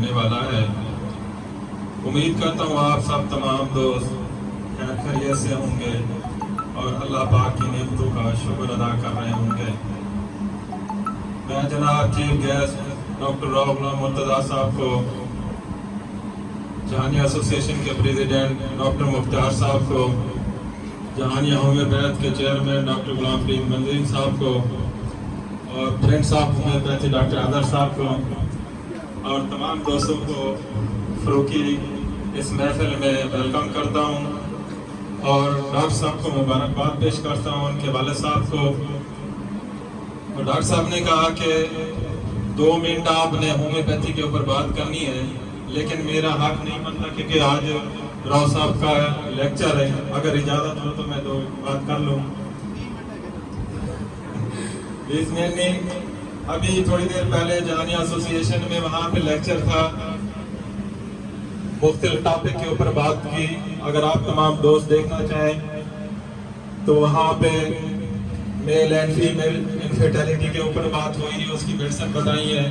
ہونے والا ہے۔ امید کرتا ہوں آپ سب تمام دوست خیر خیریت سے ہوں گے اور اللہ پاک کی نعمتوں کا شکر ادا کر رہے ہوں گے۔ میں جناب chief guest doctor Rao Ghulam Murtaza صاحب کو، جہانیہ ایسوسی ایشن کے پریزیڈنٹ ڈاکٹر مختار صاحب کو، جہانیہ ہومیوپیتھ کے چیئرمین ڈاکٹر غلام فرید منظری صاحب کو، اور فرینڈس آف ہومیوپیتھی ڈاکٹر عادل صاحب کو، اور تمام دوستوں کو فروکی اس محفل میں ویلکم کرتا ہوں، اور ڈاکٹر صاحب کو مبارکباد پیش کرتا ہوں، ان کے والد صاحب کو۔ اور ڈاکٹر صاحب نے کہا کہ 2 منٹ آپ نے ہومیوپیتھی کے اوپر بات کرنی ہے، لیکن میرا حق نہیں بنتا کیونکہ آج راؤ صاحب کا لیکچر ہے، اگر اجازت ہو تو میں 2 بات کر لوں۔ اس میں نے ابھی تھوڑی دیر پہلے جہانیہ ایسوسی ایشن میں وہاں پہ لیکچر تھا، مختلف ٹاپک کے اوپر بات کی۔ اگر آپ تمام دوست دیکھنا چاہیں تو وہاں پہ میل اینڈ فیمیل انفرٹیلٹی کے اوپر بات ہوئی ہے، اس کی میڈیسن بتائی ہے،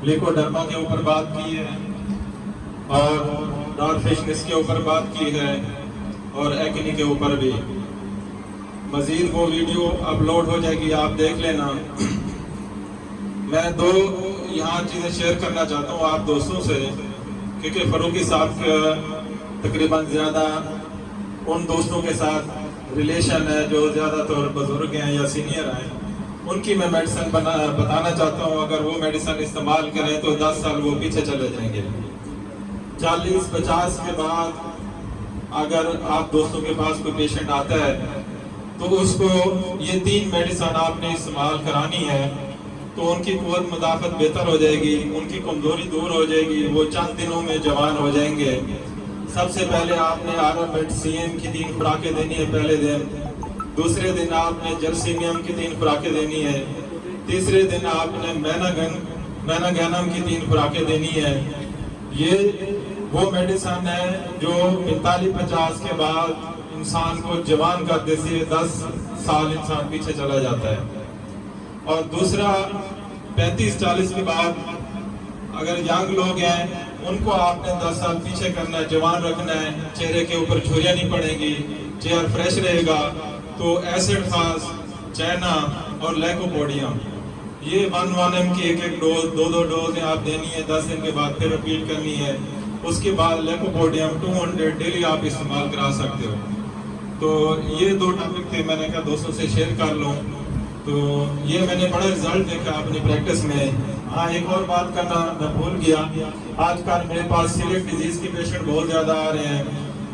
لیکوڈرما کے اوپر بات کی ہے، اور ڈار فشنس کے اوپر بات کی ہے، اور ایکنی کے اوپر بھی۔ مزید وہ ویڈیو اپلوڈ ہو جائے گی، آپ دیکھ لینا۔ میں 2 یہاں چیزیں شیئر کرنا چاہتا ہوں آپ دوستوں سے، کیونکہ فروکی صاحب کا تقریباً زیادہ ان دوستوں کے ساتھ ریلیشن ہے جو زیادہ طور بزرگ ہیں یا سینئر ہیں، ان کی میں میڈیسن بتانا چاہتا ہوں۔ اگر وہ میڈیسن استعمال کریں تو 10 سال وہ پیچھے چلے جائیں گے۔ 40-50 کے بعد اگر آپ دوستوں کے پاس کوئی پیشنٹ آتا ہے تو اس کو یہ 3 میڈیسن آپ نے استعمال کرانی ہے تو ان کی قوت مدافعت بہتر ہو جائے گی، ان کی کمزوری دور ہو جائے گی، وہ چند دنوں میں جوان ہو جائیں گے۔ سب سے پہلے آپ نے آرامٹ سی ایم کی 3 خوراکیں دینی ہے پہلے دن، دوسرے دن آپ نے جرسیمیم کی 3 خوراکیں دینی ہے، تیسرے دن آپ نے میناگینم کی 3 خوراکیں دینی ہے۔ یہ وہ میڈیسن ہے جو 45-50 کے بعد انسان کو جوان کر دیتی ہے، 10 سال انسان پیچھے چلا جاتا ہے۔ اور دوسرا 35-40 کے بعد اگر ینگ لوگ ہیں ان کو آپ نے 10 سال پیچھے کرنا ہے، جوان رکھنا ہے، چہرے کے اوپر جھریاں نہیں پڑیں گی، چہرہ فریش رہے گا۔ تو ایسڈ فاس، چینا اور لیکوپوڈیم، یہ 1 ایم کی 1 ڈوز، 2 ڈوز آپ دینی ہے، 10 دن کے بعد پھر رپیٹ کرنی ہے۔ اس کے بعد لیکوپوڈیم 200 ڈیلی آپ استعمال کرا سکتے ہو۔ تو یہ 2 ٹاپک تھے، میں نے کہا دوستوں سے شیئر کر لوں۔ تو یہ میں نے بڑا رزلٹ دیکھا اپنی پریکٹس میں۔ ہاں، ایک اور بات کرنا میں بھول گیا، آج کل میرے پاس سیلیک ڈیزیز کے پیشنٹ بہت زیادہ آ رہے ہیں،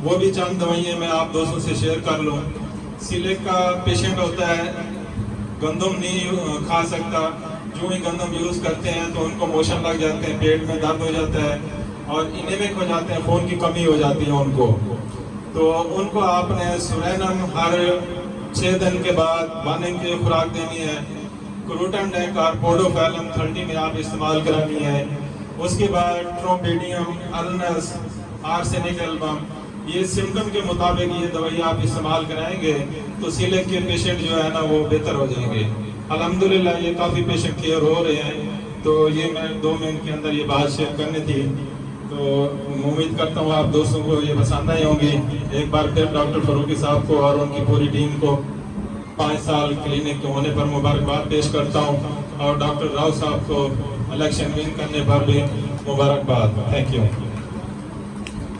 وہ بھی چند دوائیں میں آپ دوستوں سے شیئر کر لوں۔ سیلیک کا پیشنٹ ہوتا ہے، گندم نہیں کھا سکتا، جو ہی گندم یوز کرتے ہیں تو ان کو موشن لگ جاتے ہیں، پیٹ میں درد ہو جاتا ہے اور انیمک ہو جاتے ہیں، خون کی کمی ہو جاتی ہے ان کو۔ تو ان کو آپ نے سورینم ہر 6 دن کے بعد 1 ایم کی خوراک دینی ہے، کروٹن ڈیک اور پوڈوفیلم 30 میں آپ استعمال کرانی ہے۔ اس کے بعد ٹرومپیڈیم، النس، آرسینک البم، یہ سمٹم کے مطابق یہ دوائی آپ استعمال کرائیں گے تو سیلیک کے پیشنٹ جو ہے نا وہ بہتر ہو جائیں گے۔ الحمدللہ یہ کافی پیشنٹ کلیئر ہو رہے ہیں۔ تو یہ میں 2 منٹ کے اندر یہ بات شیئر کرنی تھی، تو امید کرتا ہوں آپ دوستوں کو یہ پسند آئی ہوں گی۔ ایک بار پھر ڈاکٹر فروکی صاحب کو اور ان کی پوری ٹیم کو 5 سال کلینک کے ہونے پر مبارکباد پیش کرتا ہوں، اور ڈاکٹر راؤ صاحب کو الیکشن ون کرنے پر بھی مبارکباد۔ Thank you.